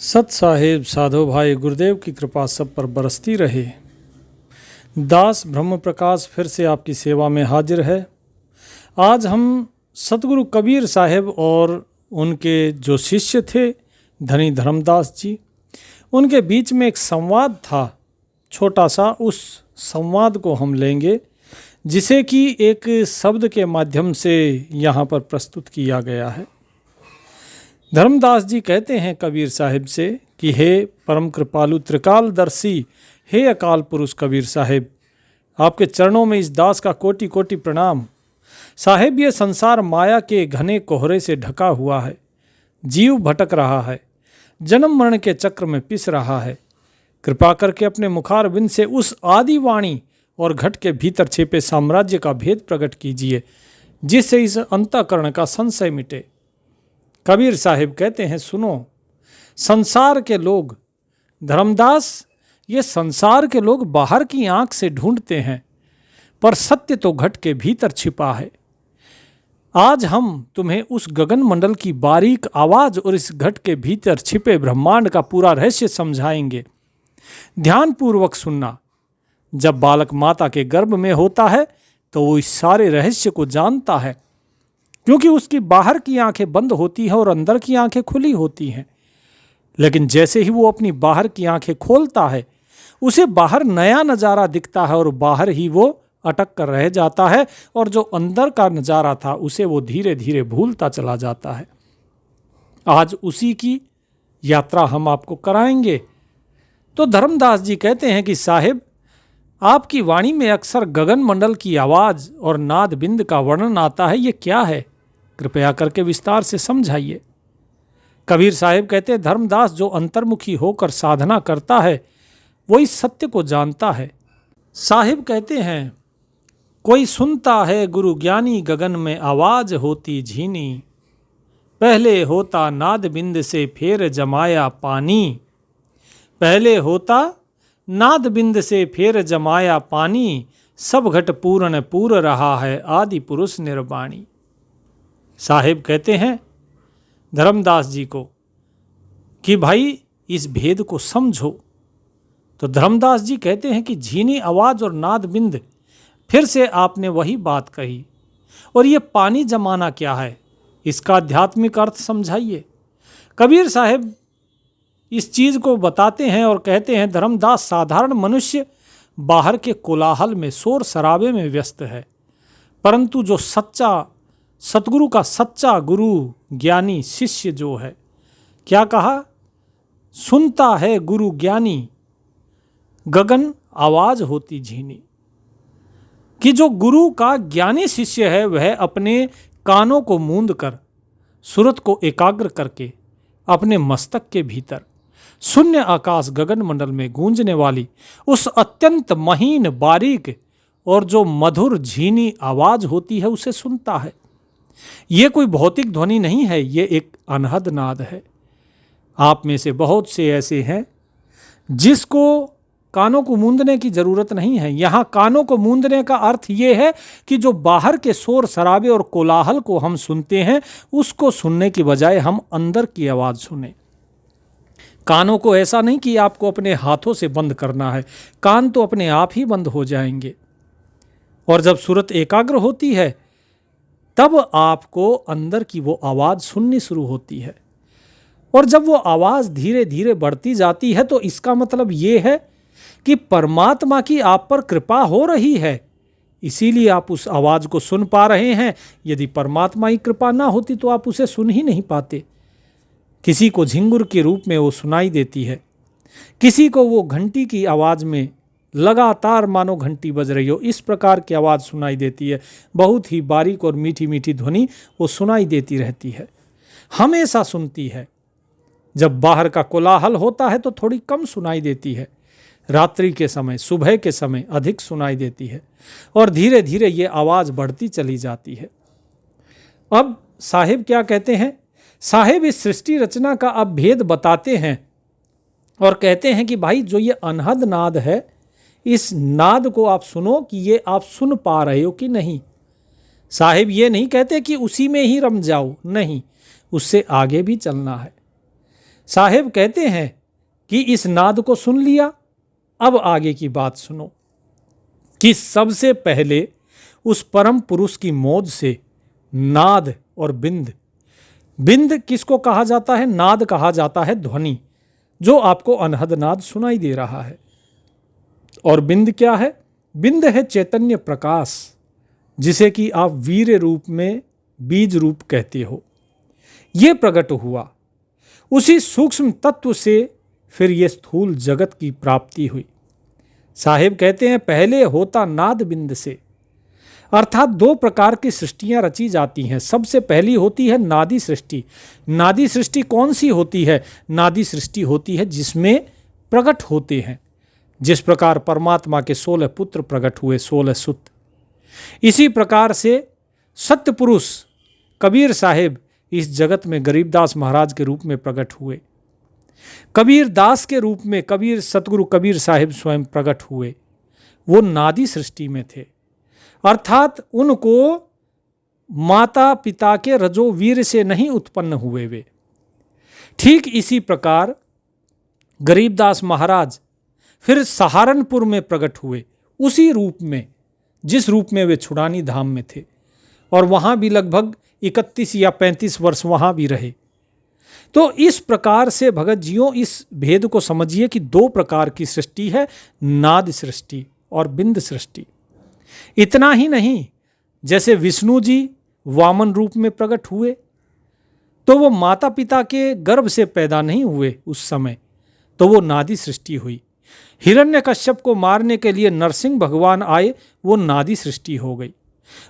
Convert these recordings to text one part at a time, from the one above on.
सत साहिब साधो भाई गुरुदेव की कृपा सब पर बरसती रहे। दास ब्रह्म प्रकाश फिर से आपकी सेवा में हाजिर है। आज हम सतगुरु कबीर साहिब और उनके जो शिष्य थे धनी धर्मदास जी, उनके बीच में एक संवाद था छोटा सा। उस संवाद को हम लेंगे जिसे कि एक शब्द के माध्यम से यहाँ पर प्रस्तुत किया गया है। धर्मदास जी कहते हैं कबीर साहिब से कि हे परम कृपालु त्रिकालदर्शी, हे अकाल पुरुष कबीर साहिब, आपके चरणों में इस दास का कोटि कोटि प्रणाम। साहिब, ये संसार माया के घने कोहरे से ढका हुआ है। जीव भटक रहा है, जन्म मरण के चक्र में पिस रहा है। कृपा करके अपने मुखारविंद से उस आदि वाणी और घट के भीतर छिपे साम्राज्य का भेद प्रकट कीजिए, जिससे इस अंतःकरण का संशय मिटे। कबीर साहिब कहते हैं, सुनो संसार के लोग, धर्मदास, ये संसार के लोग बाहर की आंख से ढूंढते हैं, पर सत्य तो घट के भीतर छिपा है। आज हम तुम्हें उस गगन मंडल की बारीक आवाज और इस घट के भीतर छिपे ब्रह्मांड का पूरा रहस्य समझाएंगे। ध्यानपूर्वक सुनना। जब बालक माता के गर्भ में होता है तो वो इस सारे रहस्य को जानता है, क्योंकि उसकी बाहर की आंखें बंद होती हैं और अंदर की आंखें खुली होती हैं। लेकिन जैसे ही वो अपनी बाहर की आंखें खोलता है, उसे बाहर नया नज़ारा दिखता है और बाहर ही वो अटक कर रह जाता है, और जो अंदर का नज़ारा था उसे वो धीरे धीरे भूलता चला जाता है। आज उसी की यात्रा हम आपको कराएंगे। तो धर्मदास जी कहते हैं कि साहिब, आपकी वाणी में अक्सर गगन मंडल की आवाज़ और नाद बिंद का वर्णन आता है, ये क्या है? कृपया करके विस्तार से समझाइए। कबीर साहिब कहते हैं, धर्मदास, जो अंतर्मुखी होकर साधना करता है वो इस सत्य को जानता है। साहिब कहते हैं, कोई सुनता है गुरु ज्ञानी, गगन में आवाज होती झीनी। पहले होता नाद बिंद से फेर जमाया पानी। पहले होता नाद बिंद से फेर जमाया पानी। सब घट पूर्ण पूर रहा है, आदि पुरुष निर्वाणी। साहिब कहते हैं धर्मदास जी को कि भाई इस भेद को समझो। तो धर्मदास जी कहते हैं कि झीनी आवाज और नाद बिंद, फिर से आपने वही बात कही। और ये पानी जमाना क्या है, इसका आध्यात्मिक अर्थ समझाइए। कबीर साहिब इस चीज़ को बताते हैं और कहते हैं, धर्मदास, साधारण मनुष्य बाहर के कोलाहल में, शोर शराबे में व्यस्त है, परंतु जो सच्चा सतगुरु का सच्चा गुरु ज्ञानी शिष्य जो है, क्या कहा? सुनता है गुरु ज्ञानी, गगन आवाज होती झीनी। कि जो गुरु का ज्ञानी शिष्य है वह अपने कानों को मूंद कर, सुरत को एकाग्र करके, अपने मस्तक के भीतर शून्य आकाश गगन मंडल में गूंजने वाली उस अत्यंत महीन, बारीक और जो मधुर झीनी आवाज होती है उसे सुनता है। ये कोई भौतिक ध्वनि नहीं है, ये एक अनहद नाद है। आप में से बहुत से ऐसे हैं जिसको कानों को मूंदने की जरूरत नहीं है। यहाँ कानों को मूंदने का अर्थ ये है कि जो बाहर के शोर शराबे और कोलाहल को हम सुनते हैं, उसको सुनने की बजाय हम अंदर की आवाज़ सुने। कानों को ऐसा नहीं कि आपको अपने हाथों से बंद करना है, कान तो अपने आप ही बंद हो जाएंगे। और जब सूरत एकाग्र होती है तब आपको अंदर की वो आवाज़ सुननी शुरू होती है। और जब वो आवाज़ धीरे धीरे बढ़ती जाती है तो इसका मतलब ये है कि परमात्मा की आप पर कृपा हो रही है, इसीलिए आप उस आवाज़ को सुन पा रहे हैं। यदि परमात्मा की कृपा ना होती तो आप उसे सुन ही नहीं पाते। किसी को झिंगुर के रूप में वो सुनाई देती है, किसी को वो घंटी की आवाज़ में लगातार मानो घंटी बज रही हो, इस प्रकार की आवाज़ सुनाई देती है। बहुत ही बारीक और मीठी मीठी ध्वनि वो सुनाई देती रहती है, हमेशा सुनती है। जब बाहर का कोलाहल होता है तो थोड़ी कम सुनाई देती है, रात्रि के समय, सुबह के समय अधिक सुनाई देती है, और धीरे धीरे ये आवाज़ बढ़ती चली जाती है। अब साहिब क्या कहते हैं? साहिब इस सृष्टि रचना का अब भेद बताते हैं और कहते हैं कि भाई, जो ये अनहद नाद है, इस नाद को आप सुनो कि ये आप सुन पा रहे हो कि नहीं। साहिब ये नहीं कहते कि उसी में ही रम जाओ, नहीं, उससे आगे भी चलना है। साहेब कहते हैं कि इस नाद को सुन लिया, अब आगे की बात सुनो कि सबसे पहले उस परम पुरुष की मौज से नाद और बिंद, बिंद किसको कहा जाता है? नाद कहा जाता है ध्वनि, जो आपको अनहद नाद सुनाई दे रहा है। और बिंद क्या है? बिंद है चैतन्य प्रकाश, जिसे कि आप वीर रूप में बीज रूप कहते हो। ये प्रकट हुआ, उसी सूक्ष्म तत्व से फिर ये स्थूल जगत की प्राप्ति हुई। साहेब कहते हैं पहले होता नाद बिंद से, अर्थात दो प्रकार की सृष्टियां रची जाती हैं। सबसे पहली होती है नादी सृष्टि। नादी सृष्टि कौन सी होती है? नादी सृष्टि होती है जिसमें प्रकट होते हैं, जिस प्रकार परमात्मा के 16 पुत्र प्रकट हुए, 16 सुत। इसी प्रकार से सत्य पुरुष कबीर साहेब इस जगत में गरीबदास महाराज के रूप में प्रकट हुए। कबीर दास के रूप में कबीर सतगुरु कबीर साहिब स्वयं प्रकट हुए। वो नादी सृष्टि में थे, अर्थात उनको माता पिता के रजो वीर से नहीं उत्पन्न हुए वे। ठीक इसी प्रकार गरीबदास महाराज फिर सहारनपुर में प्रकट हुए, उसी रूप में जिस रूप में वे छुड़ानी धाम में थे, और वहाँ भी लगभग 31 या 35 वर्ष वहाँ भी रहे। तो इस प्रकार से भगत जियों इस भेद को समझिए कि दो प्रकार की सृष्टि है, नाद सृष्टि और बिंद सृष्टि। इतना ही नहीं, जैसे विष्णु जी वामन रूप में प्रकट हुए तो वो माता पिता के गर्भ से पैदा नहीं हुए उस समय, तो वो नादी सृष्टि हुई। हिरण्यकश्यप को मारने के लिए नरसिंह भगवान आए, वो नादी सृष्टि हो गई।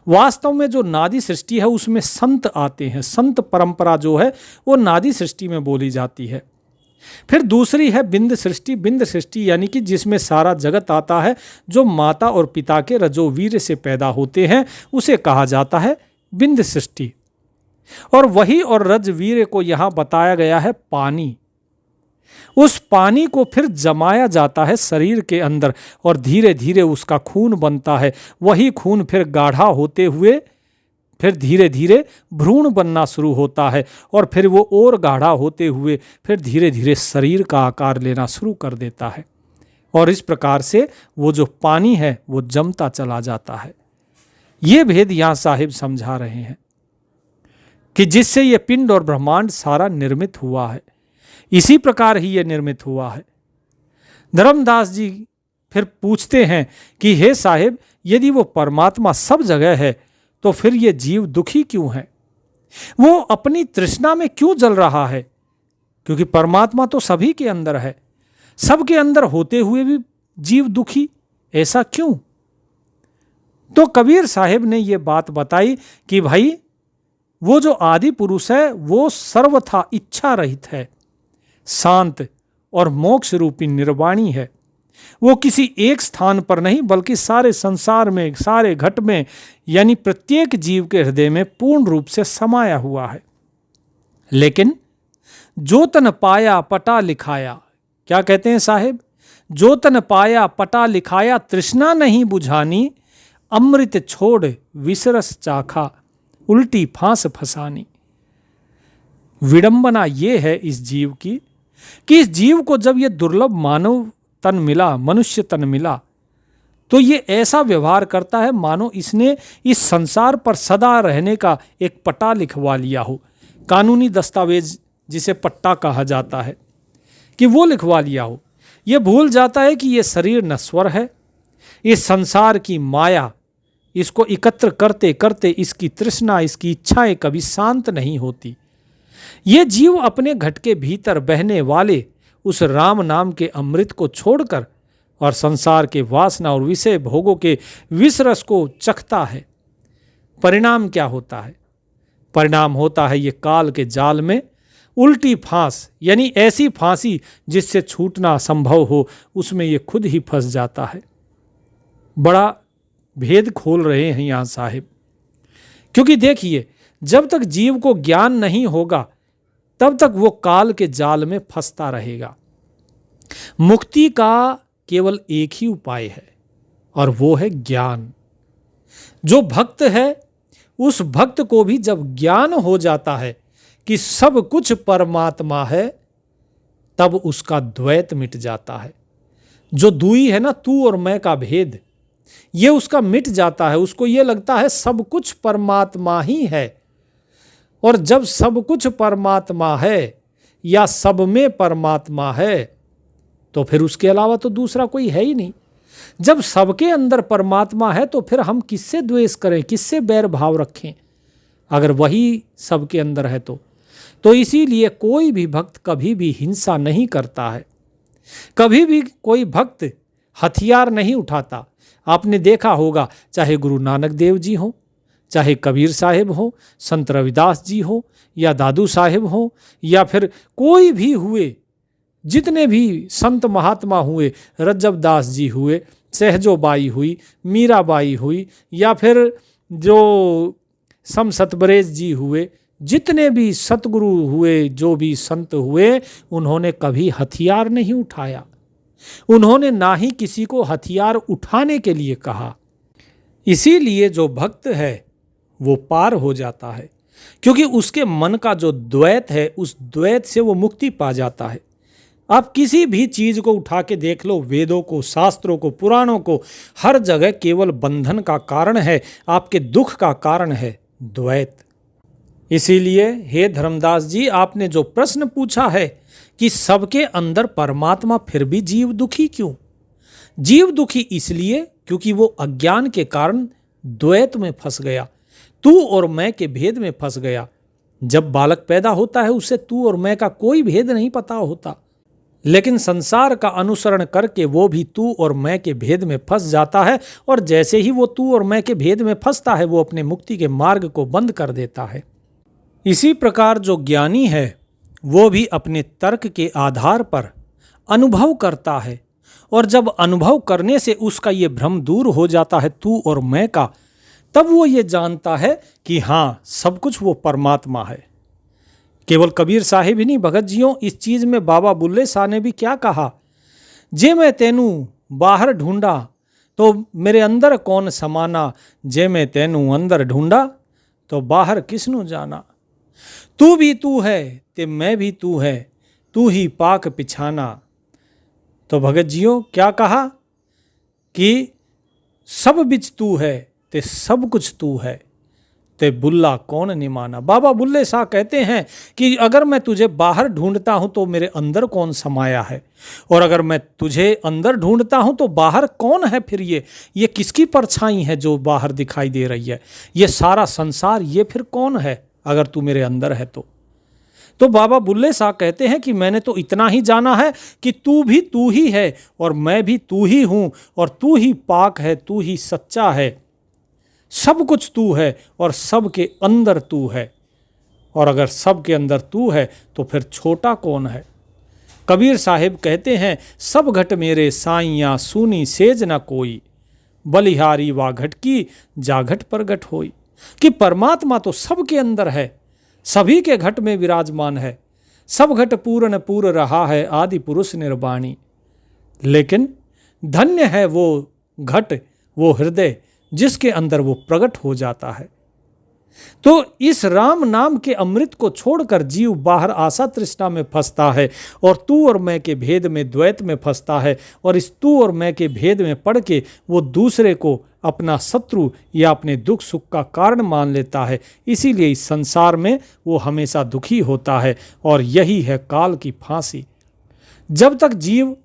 वास्तव में जो नादी सृष्टि है उसमें संत आते हैं, संत परंपरा जो है वो नादी सृष्टि में बोली जाती है। फिर दूसरी है बिंद सृष्टि। बिंद सृष्टि यानी कि जिसमें सारा जगत आता है, जो माता और पिता के रजोवीर से पैदा होते हैं, उसे कहा जाता है बिंद सृष्टि। और वही और रजवीर को यहाँ बताया गया है पानी। उस पानी को फिर जमाया जाता है शरीर के अंदर और धीरे धीरे उसका खून बनता है। वही खून फिर गाढ़ा होते हुए फिर धीरे धीरे भ्रूण बनना शुरू होता है, और फिर वो और गाढ़ा होते हुए फिर धीरे धीरे शरीर का आकार लेना शुरू कर देता है। और इस प्रकार से वो जो पानी है वो जमता चला जाता है। ये भेद यहाँ साहिब समझा रहे हैं कि जिससे ये पिंड और ब्रह्मांड सारा निर्मित हुआ है, इसी प्रकार ही ये निर्मित हुआ है। धर्मदास जी फिर पूछते हैं कि हे साहिब, यदि वो परमात्मा सब जगह है तो फिर ये जीव दुखी क्यों है? वो अपनी तृष्णा में क्यों जल रहा है? क्योंकि परमात्मा तो सभी के अंदर है, सबके अंदर होते हुए भी जीव दुखी, ऐसा क्यों? तो कबीर साहिब ने ये बात बताई कि भाई वो जो आदि पुरुष है वो सर्वथा इच्छा रहित है, शांत और मोक्ष रूपी निर्वाणी है। वो किसी एक स्थान पर नहीं बल्कि सारे संसार में, सारे घट में, यानी प्रत्येक जीव के हृदय में पूर्ण रूप से समाया हुआ है। लेकिन जो तन पाया पटा लिखाया, क्या कहते हैं साहिब? जो तन पाया पटा लिखाया, तृष्णा नहीं बुझानी, अमृत छोड़ विसरस चाखा, उल्टी फांस फसानी। विडंबना ये है इस जीव की कि इस जीव को जब ये दुर्लभ मानव तन मिला, मनुष्य तन मिला, तो ये ऐसा व्यवहार करता है मानो इसने इस संसार पर सदा रहने का एक पट्टा लिखवा लिया हो। कानूनी दस्तावेज जिसे पट्टा कहा जाता है, कि वो लिखवा लिया हो। ये भूल जाता है कि ये शरीर नश्वर है, इस संसार की माया इसको एकत्र करते करते इसकी तृष्णा, इसकी इच्छाएं कभी शांत नहीं होती। ये जीव अपने घट के भीतर बहने वाले उस राम नाम के अमृत को छोड़कर और संसार के वासना और विषय भोगों के विषरस को चखता है। परिणाम क्या होता है? परिणाम होता है ये काल के जाल में उल्टी फांस, यानी ऐसी फांसी जिससे छूटना संभव हो, उसमें ये खुद ही फंस जाता है। बड़ा भेद खोल रहे हैं यहाँ साहिब, क्योंकि देखिए जब तक जीव को ज्ञान नहीं होगा तब तक वो काल के जाल में फंसता रहेगा। मुक्ति का केवल एक ही उपाय है और वो है ज्ञान। जो भक्त है उस भक्त को भी जब ज्ञान हो जाता है कि सब कुछ परमात्मा है, तब उसका द्वैत मिट जाता है। जो दुई है ना, तू और मैं का भेद, ये उसका मिट जाता है। उसको ये लगता है सब कुछ परमात्मा ही है। और जब सब कुछ परमात्मा है या सब में परमात्मा है तो फिर उसके अलावा तो दूसरा कोई है ही नहीं। जब सबके अंदर परमात्मा है तो फिर हम किससे द्वेष करें, किससे बैर भाव रखें, अगर वही सबके अंदर है तो इसीलिए कोई भी भक्त कभी भी हिंसा नहीं करता है। कभी भी कोई भक्त हथियार नहीं उठाता। आपने देखा होगा, चाहे गुरु नानक देव जी हो, चाहे कबीर साहिब हो, संत रविदास जी हो, या दादू साहिब हो, या फिर कोई भी हुए, जितने भी संत महात्मा हुए, रज्जबदास जी हुए, सहजोबाई हुई, मीराबाई हुई, या फिर जो सम सतबरेज जी हुए, जितने भी सतगुरु हुए, जो भी संत हुए, उन्होंने कभी हथियार नहीं उठाया। उन्होंने ना ही किसी को हथियार उठाने के लिए कहा। इसीलिए जो भक्त है वो पार हो जाता है, क्योंकि उसके मन का जो द्वैत है, उस द्वैत से वो मुक्ति पा जाता है। आप किसी भी चीज को उठा के देख लो, वेदों को, शास्त्रों को, पुराणों को, हर जगह केवल बंधन का कारण है, आपके दुख का कारण है द्वैत। इसीलिए हे धर्मदास जी, आपने जो प्रश्न पूछा है कि सबके अंदर परमात्मा फिर भी जीव दुखी क्यों? जीव दुखी इसलिए क्योंकि वो अज्ञान के कारण द्वैत में फंस गया, तू और मैं के भेद में फंस गया। जब बालक पैदा होता है उसे तू और मैं का कोई भेद नहीं पता होता, लेकिन संसार का अनुसरण करके वो भी तू और मैं के भेद में फंस जाता है। और जैसे ही वो तू और मैं के भेद में फंसता है, वो अपने मुक्ति के मार्ग को बंद कर देता है। इसी प्रकार जो ज्ञानी है वो भी अपने तर्क के आधार पर अनुभव करता है, और जब अनुभव करने से उसका ये भ्रम दूर हो जाता है तू और मैं का, तब वो ये जानता है कि हाँ, सब कुछ वो परमात्मा है। केवल कबीर साहिब ही नहीं, भगत जियों, इस चीज़ में बाबा बुल्ले शाह ने भी क्या कहा, जे मैं तेनू बाहर ढूंढा तो मेरे अंदर कौन समाना, जे मैं तेनू अंदर ढूंढा तो बाहर किसनु जाना। तू भी तू है ते मैं भी तू है, तू ही पाक पिछाना। तो भगत जियों क्या कहा कि सब बिच तू है ते सब कुछ तू है, ते बुल्ला कौन निमाना। बाबा बुल्ले शाह कहते हैं कि अगर मैं तुझे बाहर ढूंढता हूं तो मेरे अंदर कौन समाया है, और अगर मैं तुझे अंदर ढूंढता हूं तो बाहर कौन है। फिर ये किसकी परछाई है जो बाहर दिखाई दे रही है? ये सारा संसार, ये फिर कौन है अगर तू मेरे अंदर है तो बाबा बुल्ले शाह कहते हैं कि मैंने तो इतना ही जाना है कि तू भी तू ही है और मैं भी तू ही हूं, और तू ही पाक है, तू ही सच्चा है, सब कुछ तू है और सब के अंदर तू है। और अगर सब के अंदर तू है तो फिर छोटा कौन है? कबीर साहिब कहते हैं, सब घट मेरे साइयाँ सूनी सेज न कोई, बलिहारी वा घट की जा घट प्रगट होई। कि परमात्मा तो सबके अंदर है, सभी के घट में विराजमान है, सब घट पूर्ण पूर रहा है, आदि पुरुष निर्वाणी। लेकिन धन्य है वो घट, वो हृदय जिसके अंदर वो प्रकट हो जाता है। तो इस राम नाम के अमृत को छोड़कर जीव बाहर आशा तृष्णा में फंसता है, और तू और मैं के भेद में, द्वैत में फंसता है, और इस तू और मैं के भेद में पड़ के वो दूसरे को अपना शत्रु या अपने दुख सुख का कारण मान लेता है। इसीलिए इस संसार में वो हमेशा दुखी होता है, और यही है काल की फांसी। जब तक जीव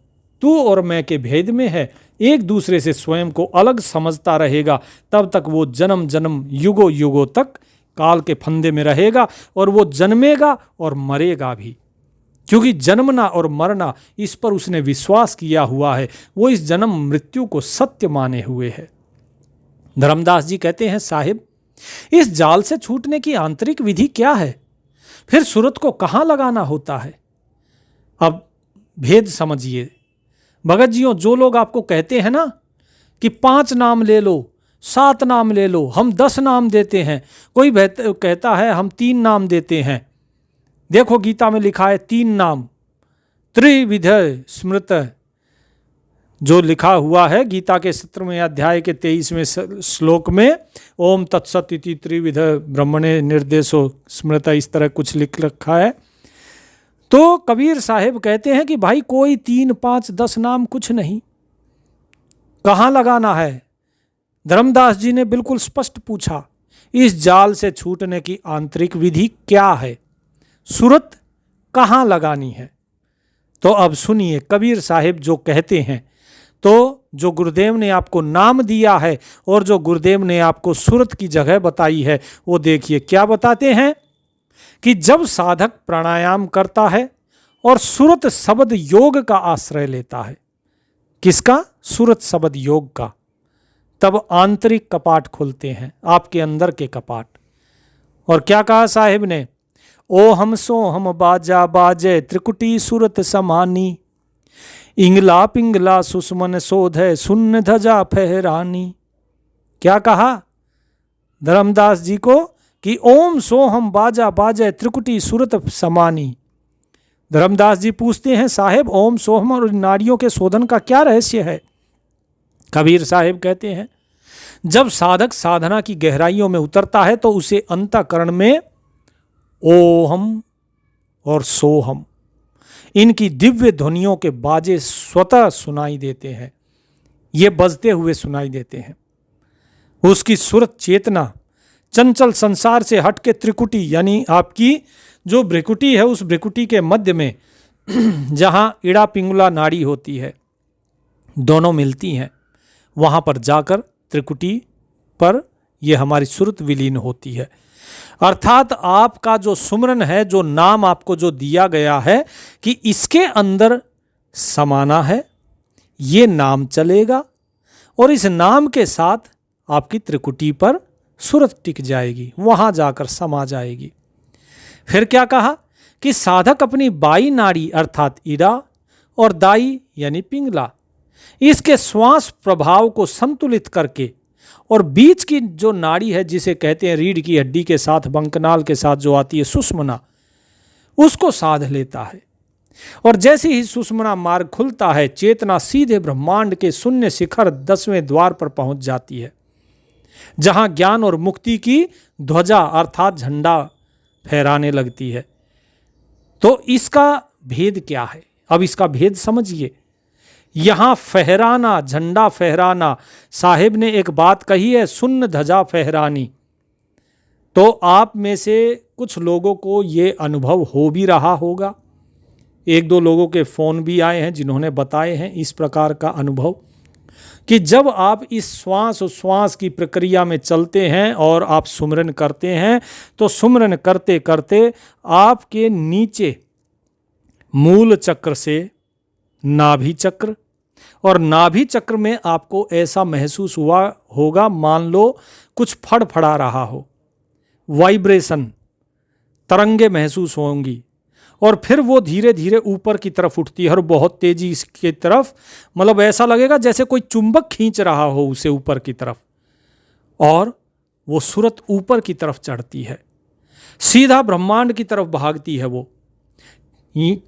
तू और मैं के भेद में है, एक दूसरे से स्वयं को अलग समझता रहेगा, तब तक वो जन्म जन्म युगों युगों तक काल के फंदे में रहेगा, और वो जन्मेगा और मरेगा भी, क्योंकि जन्मना और मरना इस पर उसने विश्वास किया हुआ है। वो इस जन्म मृत्यु को सत्य माने हुए है। धर्मदास जी कहते हैं, साहिब, इस जाल से छूटने की आंतरिक विधि क्या है? फिर सूरत को कहाँ लगाना होता है? अब भेद समझिए भगत जियों। जो लोग आपको कहते हैं ना कि 5 नाम ले लो, 7 नाम ले लो, हम 10 नाम देते हैं, कोई कहता है हम 3 नाम देते हैं। देखो गीता में लिखा है 3 नाम, त्रिविध स्मृत, जो लिखा हुआ है गीता के 17वें अध्याय के 23वें श्लोक में, ओम तत्सत इति त्रिविध ब्रह्मणे निर्देशो स्मृत, इस तरह कुछ लिख रखा है। तो कबीर साहिब कहते हैं कि भाई कोई 3, 5, 10 नाम कुछ नहीं, कहाँ लगाना है। धर्मदास जी ने बिल्कुल स्पष्ट पूछा, इस जाल से छूटने की आंतरिक विधि क्या है, सूरत कहाँ लगानी है। तो अब सुनिए कबीर साहिब जो कहते हैं। तो जो गुरुदेव ने आपको नाम दिया है और जो गुरुदेव ने आपको सूरत की जगह बताई है, वो देखिए क्या बताते हैं कि जब साधक प्राणायाम करता है और सूरत शब्द योग का आश्रय लेता है, किसका? सूरत शब्द योग का, तब आंतरिक कपाट खुलते हैं, आपके अंदर के कपाट। और क्या कहा साहिब ने? ओ हम सो हम बाजा बाजे त्रिकुटी सूरत समानी, इंगला पिंगला सुषमन शोध है सुन्न धजा फहरानी। क्या कहा धर्मदास जी को? कि ओम सोहम बाजा बाजे त्रिकुटी सूरत समानी। धर्मदास जी पूछते हैं, साहेब ओम सोहम और नाड़ियों के शोधन का क्या रहस्य है? कबीर साहिब कहते हैं, जब साधक साधना की गहराइयों में उतरता है तो उसे अंतःकरण में ओहम और सोहम, इनकी दिव्य ध्वनियों के बाजे स्वतः सुनाई देते हैं, ये बजते हुए सुनाई देते हैं। उसकी सुरत चेतना चंचल संसार से हट के त्रिकुटी, यानी आपकी जो भ्रिकुटी है, उस भ्रिकुटी के मध्य में जहां इड़ा पिंगला नाड़ी होती है, दोनों मिलती हैं, वहां पर जाकर त्रिकुटी पर यह हमारी सुरत विलीन होती है। अर्थात आपका जो सुमरन है, जो नाम आपको जो दिया गया है कि इसके अंदर समाना है, ये नाम चलेगा और इस नाम के साथ आपकी त्रिकुटी पर सुरत टिक जाएगी, वहां जाकर समा जाएगी। फिर क्या कहा कि साधक अपनी बाई नाड़ी अर्थात इड़ा और दाई यानी पिंगला, इसके श्वास प्रभाव को संतुलित करके और बीच की जो नाड़ी है जिसे कहते हैं रीढ़ की हड्डी के साथ बंकनाल के साथ जो आती है सुषुम्ना, उसको साध लेता है। और जैसे ही सुषुम्ना मार्ग खुलता है, चेतना सीधे ब्रह्मांड के शून्य शिखर 10वें द्वार पर पहुंच जाती है, जहां ज्ञान और मुक्ति की ध्वजा अर्थात झंडा फहराने लगती है। तो इसका भेद क्या है? अब इसका भेद समझिए। यहां फहराना, झंडा फहराना, साहिब ने एक बात कही है, सुन्न ध्वजा फहरानी। तो आप में से कुछ लोगों को ये अनुभव हो भी रहा होगा, 1-2 लोगों के फ़ोन भी आए हैं जिन्होंने बताए हैं इस प्रकार का अनुभव कि जब आप इस श्वास की प्रक्रिया में चलते हैं और आप सुमरन करते हैं, तो सुमरन करते करते आपके नीचे मूल चक्र से नाभि चक्र, और नाभि चक्र में आपको ऐसा महसूस हुआ होगा मान लो कुछ फड़फड़ा रहा हो, वाइब्रेशन, तरंगे महसूस होंगी, और फिर वो धीरे धीरे ऊपर की तरफ उठती है और बहुत तेजी की तरफ, मतलब ऐसा लगेगा जैसे कोई चुंबक खींच रहा हो उसे ऊपर की तरफ, और वो सूरत ऊपर की तरफ चढ़ती है, सीधा ब्रह्मांड की तरफ भागती है। वो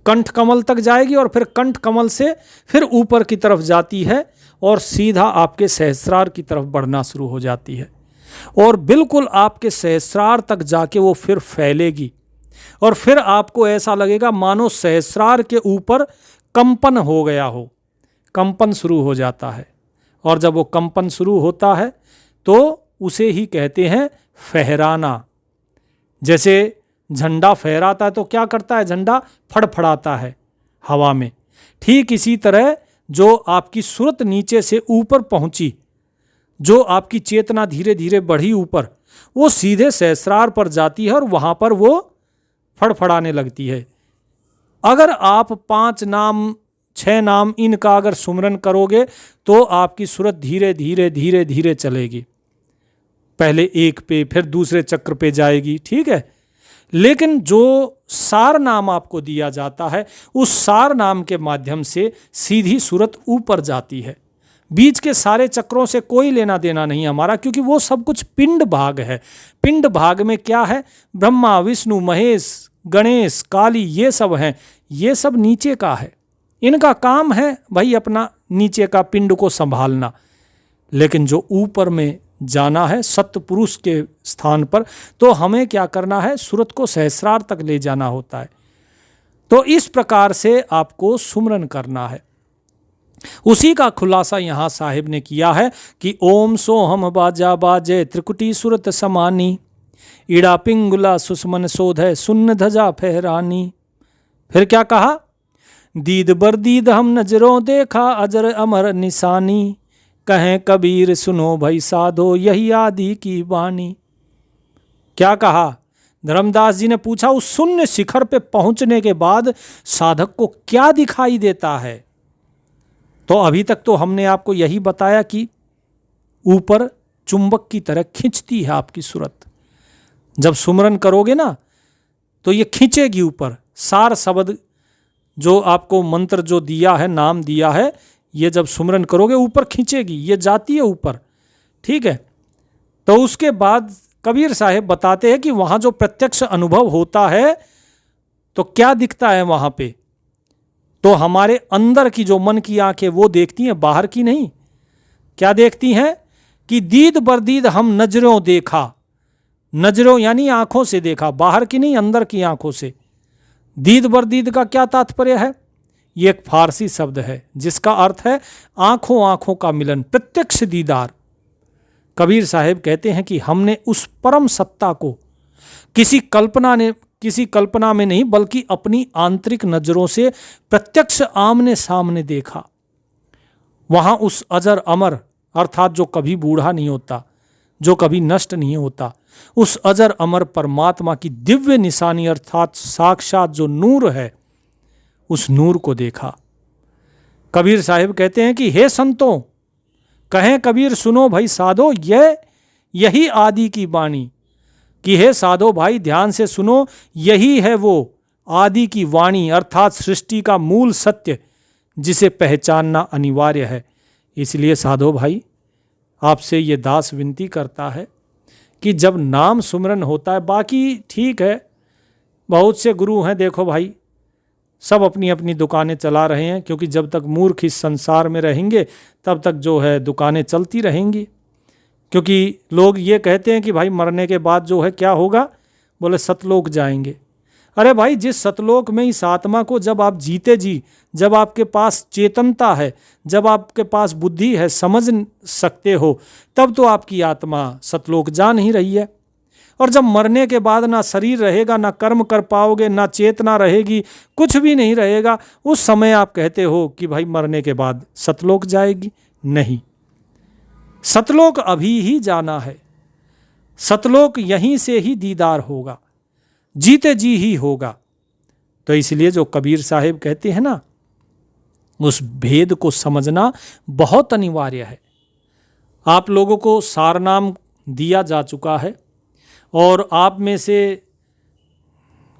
कंठ कमल तक जाएगी और फिर कंठ कमल से फिर ऊपर की तरफ जाती है और सीधा आपके सहस्रार की तरफ बढ़ना शुरू हो जाती है, और बिल्कुल आपके सहस्रार तक जाके वो फिर फैलेगी, और फिर आपको ऐसा लगेगा मानो सहस्रार के ऊपर कंपन हो गया हो, कंपन शुरू हो जाता है। और जब वो कंपन शुरू होता है तो उसे ही कहते हैं फहराना। जैसे झंडा फहराता है तो क्या करता है? झंडा फड़फड़ाता है हवा में। ठीक इसी तरह जो आपकी सुरत नीचे से ऊपर पहुंची, जो आपकी चेतना धीरे धीरे बढ़ी ऊपर, वो सीधे सहस्रार पर जाती है और वहां पर वो फड़फड़ाने लगती है। अगर आप 5 नाम 6 नाम इनका अगर सुमरन करोगे तो आपकी सुरत धीरे धीरे धीरे धीरे चलेगी, पहले एक पे फिर दूसरे चक्र पे जाएगी, ठीक है। लेकिन जो सार नाम आपको दिया जाता है, उस सार नाम के माध्यम से सीधी सूरत ऊपर जाती है। बीच के सारे चक्रों से कोई लेना देना नहीं हमारा, क्योंकि वो सब कुछ पिंड भाग है। पिंड भाग में क्या है? ब्रह्मा, विष्णु, महेश, गणेश, काली, ये सब हैं, ये सब नीचे का है। इनका काम है भाई अपना नीचे का पिंड को संभालना। लेकिन जो ऊपर में जाना है सत्य पुरुष के स्थान पर, तो हमें क्या करना है? सूरत को सहस्रार तक ले जाना होता है। तो इस प्रकार से आपको सुमरन करना है। उसी का खुलासा यहाँ साहिब ने किया है कि ओम सोहम बाजा बाजे त्रिकुटी सुरत समानी, ईड़ा पिंगुला सुषमन शोधे सुन्न धजा फहरानी। फिर क्या कहा? दीद बर दीद हम नजरों देखा अजर अमर निशानी, कहें कबीर सुनो भाई साधो यही आदि की वाणी। क्या कहा? धर्मदास जी ने पूछा उस शून्य शिखर पे पहुंचने के बाद साधक को क्या दिखाई देता है? तो अभी तक तो हमने आपको यही बताया कि ऊपर चुंबक की तरह खींचती है आपकी सूरत। जब सुमरन करोगे ना तो ये खींचेगी ऊपर। सार शब्द जो आपको मंत्र जो दिया है, नाम दिया है, ये जब सुमरन करोगे ऊपर खींचेगी, ये जाती है ऊपर। ठीक है। तो उसके बाद कबीर साहब बताते हैं कि वहाँ जो प्रत्यक्ष अनुभव होता है तो क्या दिखता है वहाँ पे? तो हमारे अंदर की जो मन की आंखें वो देखती हैं, बाहर की नहीं। क्या देखती हैं? कि दीद बरदीद हम नजरों देखा। नजरों यानी आंखों से देखा, बाहर की नहीं, अंदर की आंखों से। दीद बरदीद का क्या तात्पर्य है? ये एक फारसी शब्द है जिसका अर्थ है आंखों आंखों का मिलन, प्रत्यक्ष दीदार। कबीर साहब कहते हैं कि हमने उस परम सत्ता को किसी कल्पना में नहीं बल्कि अपनी आंतरिक नजरों से प्रत्यक्ष आमने सामने देखा। वहां उस अजर अमर अर्थात जो कभी बूढ़ा नहीं होता, जो कभी नष्ट नहीं होता, उस अजर अमर परमात्मा की दिव्य निशानी अर्थात साक्षात जो नूर है, उस नूर को देखा। कबीर साहब कहते हैं कि हे संतों, कहें कबीर सुनो भाई साधो यही आदि की वाणी, कि हे साधो भाई ध्यान से सुनो, यही है वो आदि की वाणी अर्थात सृष्टि का मूल सत्य जिसे पहचानना अनिवार्य है। इसलिए साधो भाई आपसे ये दास विनती करता है कि जब नाम सुमरन होता है, बाकी ठीक है, बहुत से गुरु हैं, देखो भाई सब अपनी अपनी दुकानें चला रहे हैं, क्योंकि जब तक मूर्ख इस संसार में रहेंगे तब तक जो है दुकानें चलती रहेंगी। क्योंकि लोग ये कहते हैं कि भाई मरने के बाद जो है क्या होगा? बोले सतलोक जाएंगे। अरे भाई जिस सतलोक में इस आत्मा को जब आप जीते जी, जब आपके पास चेतनता है, जब आपके पास बुद्धि है, समझ सकते हो, तब तो आपकी आत्मा सतलोक जा नहीं रही है। और जब मरने के बाद ना शरीर रहेगा, ना कर्म कर पाओगे, ना चेतना रहेगी, कुछ भी नहीं रहेगा, उस समय आप कहते हो कि भाई मरने के बाद सतलोक जाएगी। नहीं, सतलोक अभी ही जाना है। सतलोक यहीं से ही दीदार होगा, जीते जी ही होगा। तो इसलिए जो कबीर साहब कहते हैं ना, उस भेद को समझना बहुत अनिवार्य है। आप लोगों को सारनाम दिया जा चुका है और आप में से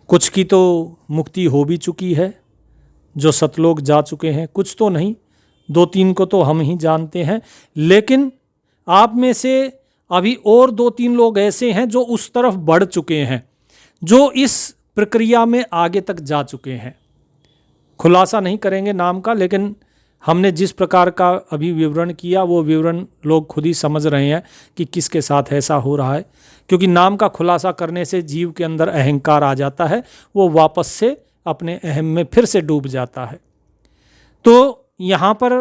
कुछ की तो मुक्ति हो भी चुकी है, जो सतलोक जा चुके हैं, कुछ तो नहीं, 2-3 को तो हम ही जानते हैं। लेकिन आप में से अभी और 2-3 लोग ऐसे हैं जो उस तरफ बढ़ चुके हैं, जो इस प्रक्रिया में आगे तक जा चुके हैं। खुलासा नहीं करेंगे नाम का, लेकिन हमने जिस प्रकार का अभी विवरण किया वो विवरण लोग खुद ही समझ रहे हैं कि किसके साथ ऐसा हो रहा है। क्योंकि नाम का खुलासा करने से जीव के अंदर अहंकार आ जाता है, वो वापस से अपने अहम में फिर से डूब जाता है। तो यहाँ पर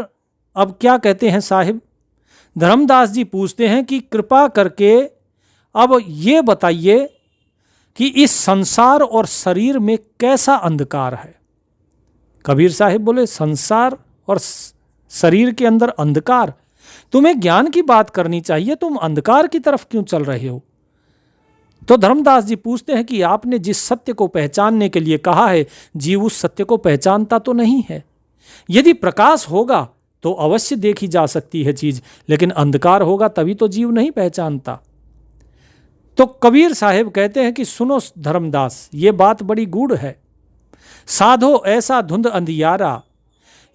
अब क्या कहते हैं साहिब? धर्मदास जी पूछते हैं कि कृपा करके अब ये बताइए कि इस संसार और शरीर में कैसा अंधकार है। कबीर साहिब बोले, संसार और शरीर के अंदर अंधकार? तुम्हें ज्ञान की बात करनी चाहिए, तुम अंधकार की तरफ क्यों चल रहे हो? तो धर्मदास जी पूछते हैं कि आपने जिस सत्य को पहचानने के लिए कहा है, जीव उस सत्य को पहचानता तो नहीं है। यदि प्रकाश होगा तो अवश्य देखी जा सकती है चीज, लेकिन अंधकार होगा तभी तो जीव नहीं पहचानता। तो कबीर साहब कहते हैं कि सुनो धर्मदास, ये बात बड़ी गूढ़ है। साधो ऐसा धुंध अंधियारा,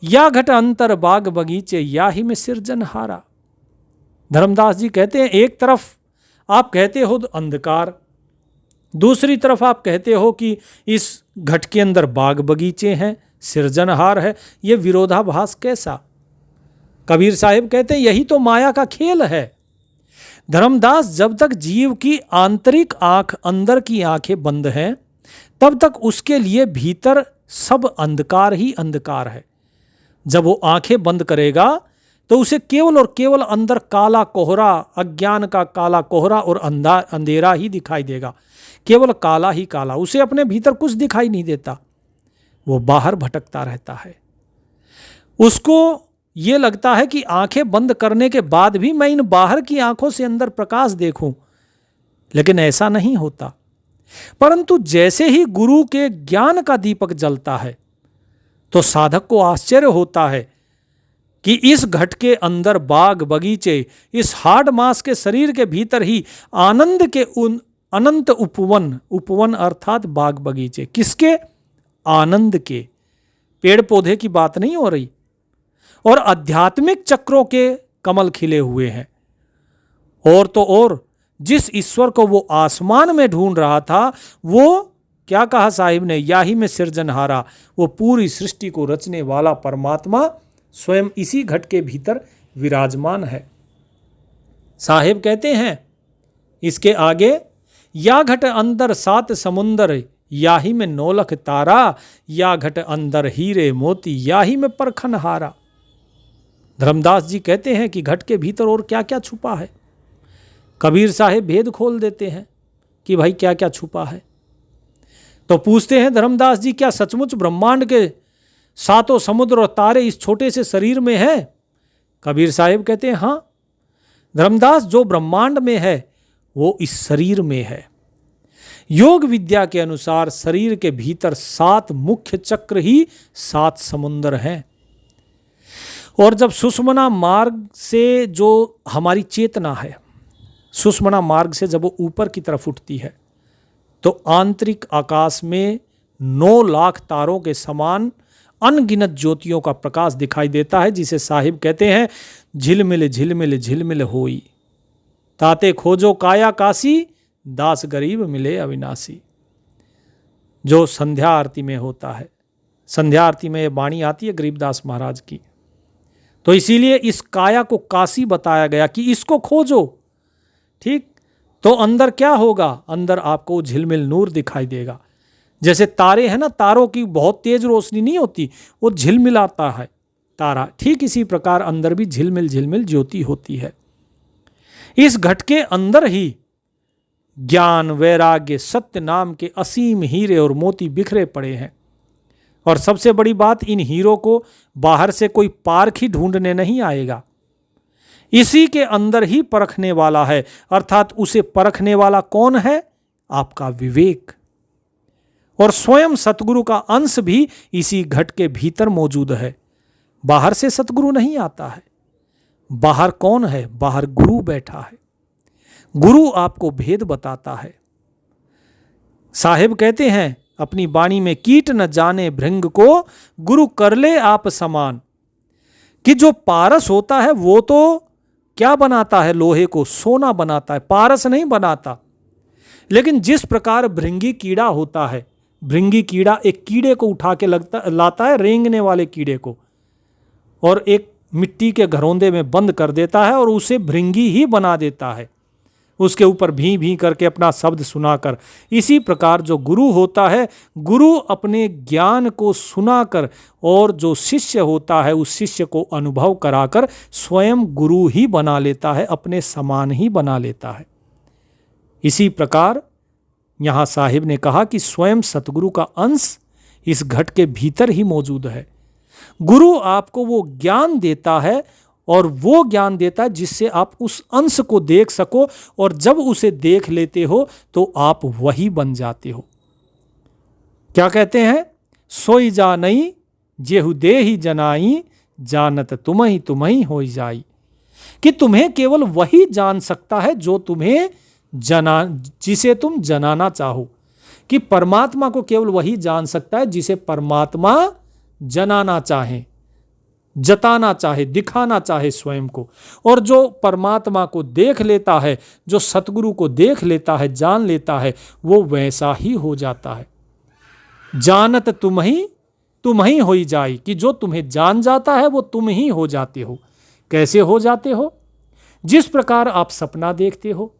या घट अंतर बाग बगीचे, या ही में सिरजनहारा। धर्मदास जी कहते हैं एक तरफ आप कहते हो अंधकार, दूसरी तरफ आप कहते हो कि इस घट के अंदर बाग बगीचे हैं, सिरजनहार है। ये विरोधाभास कैसा? कबीर साहब कहते हैं यही तो माया का खेल है। धर्मदास, जब तक जीव की आंतरिक आंख, अंदर की आंखें बंद हैं, तब तक उसके लिए भीतर सब अंधकार ही अंधकार है। जब वो आंखें बंद करेगा तो उसे केवल और केवल अंदर काला कोहरा, अज्ञान का काला कोहरा और अंधेरा ही दिखाई देगा। केवल काला ही काला, उसे अपने भीतर कुछ दिखाई नहीं देता। वो बाहर भटकता रहता है। उसको ये लगता है कि आंखें बंद करने के बाद भी मैं इन बाहर की आंखों से अंदर प्रकाश देखूं, लेकिन ऐसा नहीं होता। परंतु जैसे ही गुरु के ज्ञान का दीपक जलता है तो साधक को आश्चर्य होता है कि इस घट के अंदर बाग बगीचे, इस हार्ड मास के शरीर के भीतर ही आनंद के उन अनंत उपवन, उपवन अर्थात बाग बगीचे, किसके? आनंद के। पेड़ पौधे की बात नहीं हो रही। और आध्यात्मिक चक्रों के कमल खिले हुए हैं। और तो और जिस ईश्वर को वो आसमान में ढूंढ रहा था, वो क्या कहा साहिब ने? याही में सृजनहारा, वो पूरी सृष्टि को रचने वाला परमात्मा स्वयं इसी घट के भीतर विराजमान है। साहिब कहते हैं इसके आगे, या घट अंदर सात समुंदर, याही में नौलख तारा, या घट अंदर हीरे मोती, याही में परखन हारा। धर्मदास जी कहते हैं कि घट के भीतर और क्या क्या छुपा है। कबीर साहेब भेद खोल देते हैं कि भाई क्या क्या छुपा है। तो पूछते हैं धर्मदास जी, क्या सचमुच ब्रह्मांड के सातों समुद्र और तारे इस छोटे से शरीर में है? कबीर साहेब कहते हैं हाँ धर्मदास, जो ब्रह्मांड में है वो इस शरीर में है। योग विद्या के अनुसार शरीर के भीतर 7 मुख्य चक्र ही 7 समुद्र हैं। और जब सुषुम्ना मार्ग से जो हमारी चेतना है, सुषुम्ना मार्ग से जब वो ऊपर की तरफ उठती है तो आंतरिक आकाश में 9 लाख तारों के समान अनगिनत ज्योतियों का प्रकाश दिखाई देता है, जिसे साहिब कहते हैं झिलमिल झिलमिल झिलमिल होई, ताते खोजो काया काशी, दास गरीब मिले अविनाशी। जो संध्या आरती में होता है, संध्या आरती में ये वाणी आती है गरीबदास महाराज की, तो इसीलिए इस काया को काशी बताया गया कि इसको खोजो। ठीक, तो अंदर क्या होगा? अंदर आपको झिलमिल नूर दिखाई देगा। जैसे तारे हैं ना, तारों की बहुत तेज रोशनी नहीं होती, वो झिलमिलाता है तारा, ठीक इसी प्रकार अंदर भी झिलमिल झिलमिल ज्योति होती है। इस घट के अंदर ही ज्ञान, वैराग्य, सत्य नाम के असीम हीरे और मोती बिखरे पड़े हैं। और सबसे बड़ी बात, इन हीरों को बाहर से कोई पारख ही ढूंढने नहीं आएगा, इसी के अंदर ही परखने वाला है। अर्थात उसे परखने वाला कौन है? आपका विवेक। और स्वयं सतगुरु का अंश भी इसी घट के भीतर मौजूद है। बाहर से सतगुरु नहीं आता है। बाहर कौन है? बाहर गुरु बैठा है। गुरु आपको भेद बताता है। साहिब कहते हैं अपनी वाणी में, कीट न जाने भृंग को, गुरु कर ले आप समान। कि जो पारस होता है वो तो क्या बनाता है? लोहे को सोना बनाता है, पारस नहीं बनाता। लेकिन जिस प्रकार भृंगी कीड़ा होता है, भृंगी कीड़ा एक कीड़े को उठा के लाता है, रेंगने वाले कीड़े को, और एक मिट्टी के घरौंदे में बंद कर देता है और उसे भृंगी ही बना देता है, उसके ऊपर भी भी करके अपना शब्द सुनाकर। इसी प्रकार जो गुरु होता है, गुरु अपने ज्ञान को सुनाकर और जो शिष्य होता है उस शिष्य को अनुभव कराकर स्वयं गुरु ही बना लेता है, अपने समान ही बना लेता है। इसी प्रकार यहाँ साहिब ने कहा कि स्वयं सतगुरु का अंश इस घट के भीतर ही मौजूद है। गुरु आपको वो ज्ञान देता है, और वो ज्ञान देता है जिससे आप उस अंश को देख सको, और जब उसे देख लेते हो तो आप वही बन जाते हो। क्या कहते हैं? सोई जानई जेहु देहि जनाई, जानत तुम्हि होई जाई। कि तुम्हें केवल वही जान सकता है जो तुम्हें जिसे तुम जनाना चाहो। कि परमात्मा को केवल वही जान सकता है जिसे परमात्मा जनाना चाहे, जताना चाहे, दिखाना चाहे स्वयं को। और जो परमात्मा को देख लेता है, जो सतगुरु को देख लेता है, जान लेता है, वो वैसा ही हो जाता है। जानत तुम्हि होई जाई। कि जो तुम्हें जान जाता है वो तुम ही हो जाते हो। कैसे हो जाते हो? जिस प्रकार आप सपना देखते हो,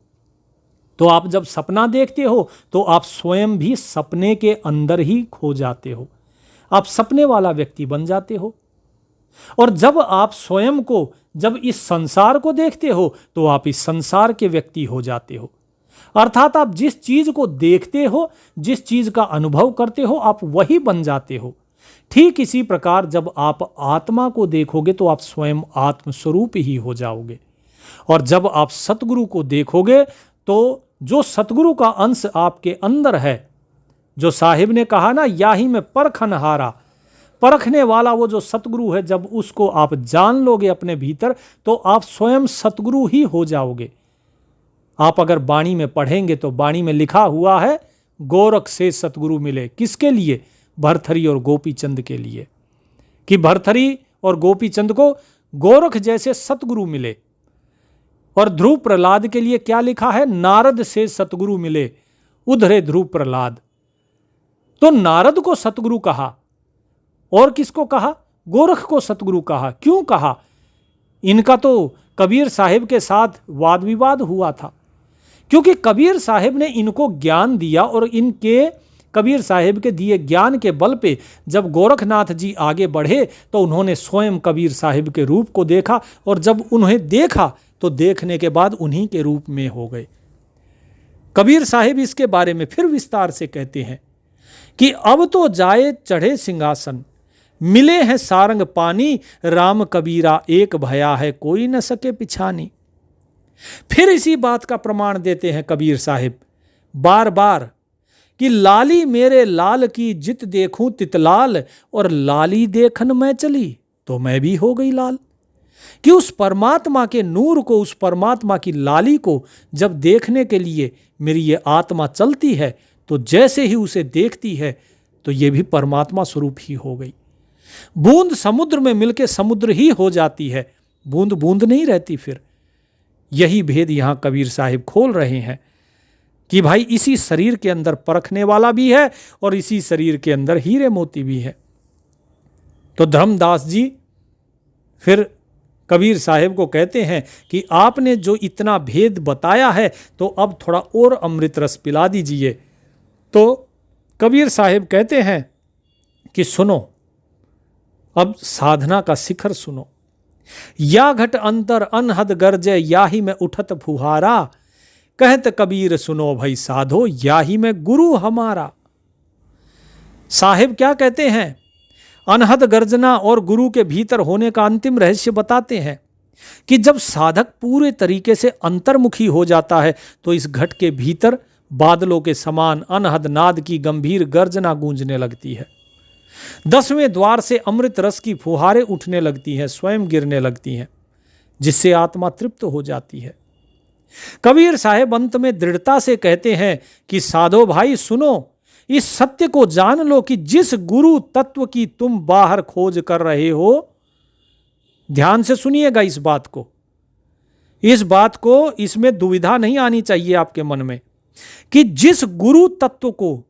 तो आप जब सपना देखते हो तो आप स्वयं भी सपने के अंदर ही खो जाते हो। आप सपने वाला व्यक्ति बन जाते हो। और जब आप स्वयं को, जब इस संसार को देखते हो तो आप इस संसार के व्यक्ति हो जाते हो। अर्थात आप जिस चीज को देखते हो, जिस चीज का अनुभव करते हो, आप वही बन जाते हो। ठीक इसी प्रकार जब आप आत्मा को देखोगे तो आप स्वयं आत्मस्वरूप ही हो जाओगे। और जब आप सतगुरु को देखोगे तो जो सतगुरु का अंश आपके अंदर है, जो साहिब ने कहा ना, याही में परखनहारा, परखने वाला वो जो सतगुरु है, जब उसको आप जान लोगे अपने भीतर तो आप स्वयं सतगुरु ही हो जाओगे। आप अगर वाणी में पढ़ेंगे तो वाणी में लिखा हुआ है, गोरख से सतगुरु मिले। किसके लिए? भरथरी और गोपीचंद के लिए, कि भरथरी और गोपीचंद को गोरख जैसे सतगुरु मिले। और ध्रुव प्रहलाद के लिए क्या लिखा है? नारद से सतगुरु मिले, उधरे ध्रुव प्रहलाद। तो नारद को सतगुरु कहा और किसको कहा? गोरख को सतगुरु कहा। क्यों कहा? इनका तो कबीर साहिब के साथ वाद विवाद हुआ था, क्योंकि कबीर साहिब ने इनको ज्ञान दिया और इनके कबीर साहिब के दिए ज्ञान के बल पे जब गोरखनाथ जी आगे बढ़े तो उन्होंने स्वयं कबीर साहिब के रूप को देखा, और जब उन्हें देखा तो देखने के बाद उन्हीं के रूप में हो गए। कबीर साहिब इसके बारे में फिर विस्तार से कहते हैं कि अब तो जाए चढ़े सिंहासन, मिले हैं सारंग पानी, राम कबीरा एक भया है कोई न सके पिछानी। फिर इसी बात का प्रमाण देते हैं कबीर साहिब बार बार कि लाली मेरे लाल की जित देखूं तितलाल, और लाली देखन मैं चली तो मैं भी हो गई लाल। कि उस परमात्मा के नूर को, उस परमात्मा की लाली को जब देखने के लिए मेरी ये आत्मा चलती है तो जैसे ही उसे देखती है तो ये भी परमात्मा स्वरूप ही हो गई। बूंद समुद्र में मिलके समुद्र ही हो जाती है, बूंद बूंद नहीं रहती फिर। यही भेद यहां कबीर साहिब खोल रहे हैं कि भाई इसी शरीर के अंदर परखने वाला भी है और इसी शरीर के अंदर हीरे मोती भी है। तो धर्मदास जी फिर कबीर साहिब को कहते हैं कि आपने जो इतना भेद बताया है तो अब थोड़ा और अमृत रस पिला दीजिए। तो कबीर साहिब कहते हैं कि सुनो, अब साधना का शिखर सुनो। या घट अंतर अनहद गरजे, याही में उठत फुहारा, कहत कबीर सुनो भाई साधो, याही में गुरु हमारा। साहिब क्या कहते हैं? अनहद गर्जना और गुरु के भीतर होने का अंतिम रहस्य बताते हैं कि जब साधक पूरे तरीके से अंतर्मुखी हो जाता है तो इस घट के भीतर बादलों के समान अनहद नाद की गंभीर गर्जना गूंजने लगती है। 10वें द्वार से अमृत रस की फुहारें उठने लगती हैं, स्वयं गिरने लगती हैं, जिससे आत्मा तृप्त हो जाती है। कबीर साहेब अंत में दृढ़ता से कहते हैं कि साधो भाई सुनो, इस सत्य को जान लो कि जिस गुरु तत्व की तुम बाहर खोज कर रहे हो, ध्यान से सुनिएगा इस बात को, इसमें दुविधा नहीं आनी चाहिए आपके मन में कि जिस गुरु तत्व को,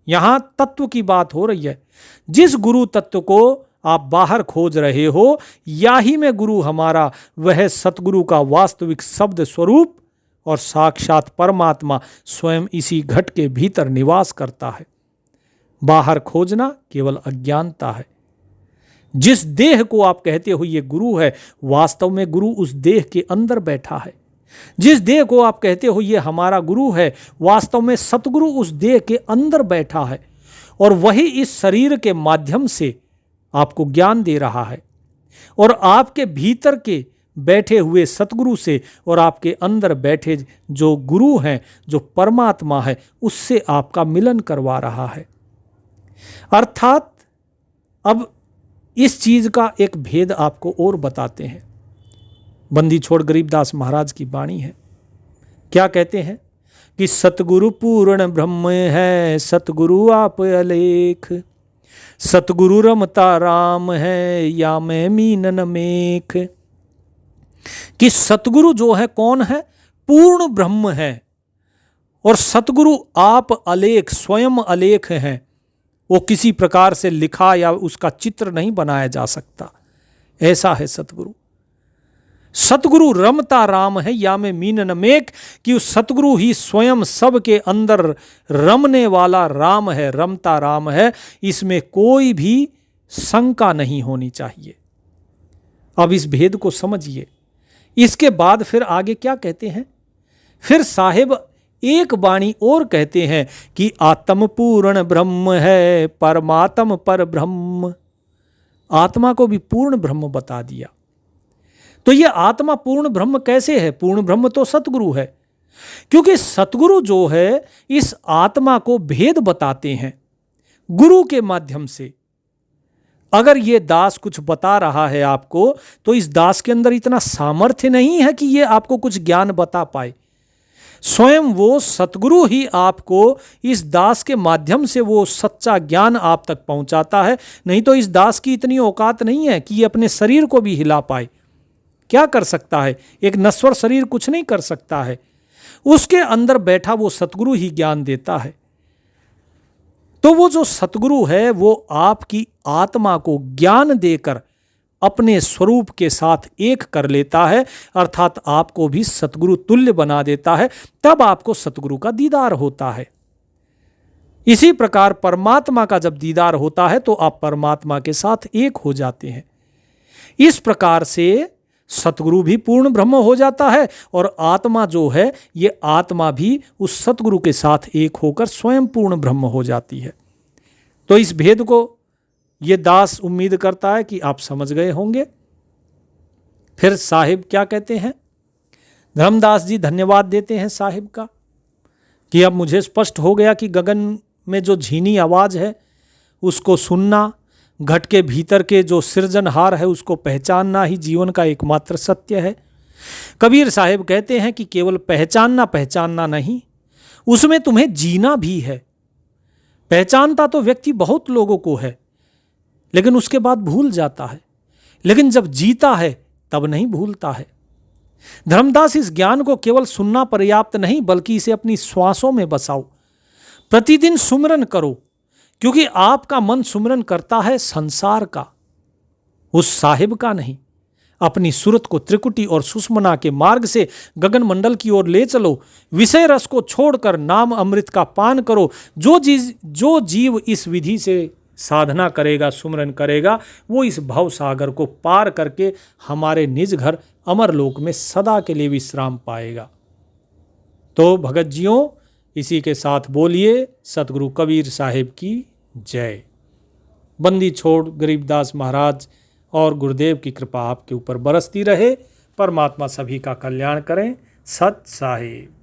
यहां तत्व की बात हो रही है, जिस गुरु तत्व को आप बाहर खोज रहे हो, याही में गुरु हमारा, वह सतगुरु का वास्तविक शब्द स्वरूप और साक्षात परमात्मा स्वयं इसी घट के भीतर निवास करता है। बाहर खोजना केवल अज्ञानता है। जिस देह को आप कहते हो ये गुरु है, वास्तव में गुरु उस देह के अंदर बैठा है। जिस देह को आप कहते हो ये हमारा गुरु है, वास्तव में सतगुरु उस देह के अंदर बैठा है और वही इस शरीर के माध्यम से आपको ज्ञान दे रहा है। और आपके भीतर के बैठे हुए सतगुरु से और आपके अंदर बैठे जो गुरु हैं, जो परमात्मा है, उससे आपका मिलन करवा रहा है। अर्थात अब इस चीज का एक भेद आपको और बताते हैं। बंदी छोड़ गरीबदास महाराज की वाणी है। क्या कहते हैं कि सतगुरु पूर्ण ब्रह्म है, सतगुरु आप अलेख, सतगुरु रमता राम है, या मैं मीनन मेख। कि सतगुरु जो है कौन है? पूर्ण ब्रह्म है। और सतगुरु आप अलेख, स्वयं अलेख हैं। वो किसी प्रकार से लिखा या उसका चित्र नहीं बनाया जा सकता, ऐसा है सतगुरु। सतगुरु रमता राम है या में मीन न मेक, कि उस सतगुरु ही स्वयं सब के अंदर रमने वाला राम है, रमता राम है, इसमें कोई भी शंका नहीं होनी चाहिए। अब इस भेद को समझिए। इसके बाद फिर आगे क्या कहते हैं, फिर साहिब एक वाणी और कहते हैं कि आत्म पूर्ण ब्रह्म है परमात्म पर ब्रह्म। आत्मा को भी पूर्ण ब्रह्म बता दिया। तो ये आत्मा पूर्ण ब्रह्म कैसे है? पूर्ण ब्रह्म तो सतगुरु है, क्योंकि सतगुरु जो है इस आत्मा को भेद बताते हैं गुरु के माध्यम से। अगर ये दास कुछ बता रहा है आपको, तो इस दास के अंदर इतना सामर्थ्य नहीं है कि ये आपको कुछ ज्ञान बता पाए। स्वयं वो सतगुरु ही आपको इस दास के माध्यम से वो सच्चा ज्ञान आप तक पहुंचाता है। नहीं तो इस दास की इतनी औकात नहीं है कि ये अपने शरीर को भी हिला पाए। क्या कर सकता है? एक नश्वर शरीर कुछ नहीं कर सकता है। उसके अंदर बैठा वो सतगुरु ही ज्ञान देता है। तो वो जो सतगुरु है वो आपकी आत्मा को ज्ञान देकर अपने स्वरूप के साथ एक कर लेता है, अर्थात आपको भी सतगुरु तुल्य बना देता है। तब आपको सतगुरु का दीदार होता है। इसी प्रकार परमात्मा का जब दीदार होता है तो आप परमात्मा के साथ एक हो जाते हैं। इस प्रकार से सतगुरु भी पूर्ण ब्रह्म हो जाता है और आत्मा जो है ये आत्मा भी उस सतगुरु के साथ एक होकर स्वयं पूर्ण ब्रह्म हो जाती है। तो इस भेद को ये दास उम्मीद करता है कि आप समझ गए होंगे। फिर साहिब क्या कहते हैं? धर्मदास जी धन्यवाद देते हैं साहिब का कि अब मुझे स्पष्ट हो गया कि गगन में जो झीनी आवाज़ है उसको सुनना, घट के भीतर के जो सृजनहार है उसको पहचानना ही जीवन का एकमात्र सत्य है। कबीर साहिब कहते हैं कि केवल पहचानना नहीं, उसमें तुम्हें जीना भी है। पहचानता तो व्यक्ति बहुत लोगों को है, लेकिन उसके बाद भूल जाता है, लेकिन जब जीता है तब नहीं भूलता है। धर्मदास इस ज्ञान को केवल सुनना पर्याप्त नहीं, बल्कि इसे अपनी श्वासों में बसाओ। प्रतिदिन सुमिरन करो, क्योंकि आपका मन सुमिरन करता है संसार का, उस साहिब का नहीं। अपनी सुरत को त्रिकुटी और सुषमना के मार्ग से गगन मंडल की ओर ले चलो। विषय रस को छोड़कर नाम अमृत का पान करो। जो जीव इस विधि से साधना करेगा, सुमरन करेगा, वो इस भव सागर को पार करके हमारे निज घर अमरलोक में सदा के लिए विश्राम पाएगा। तो भगत जियों, इसी के साथ बोलिए सतगुरु कबीर साहिब की जय। बंदी छोड़ गरीबदास महाराज और गुरुदेव की कृपा आपके ऊपर बरसती रहे। परमात्मा सभी का कल्याण करें। सत साहिब।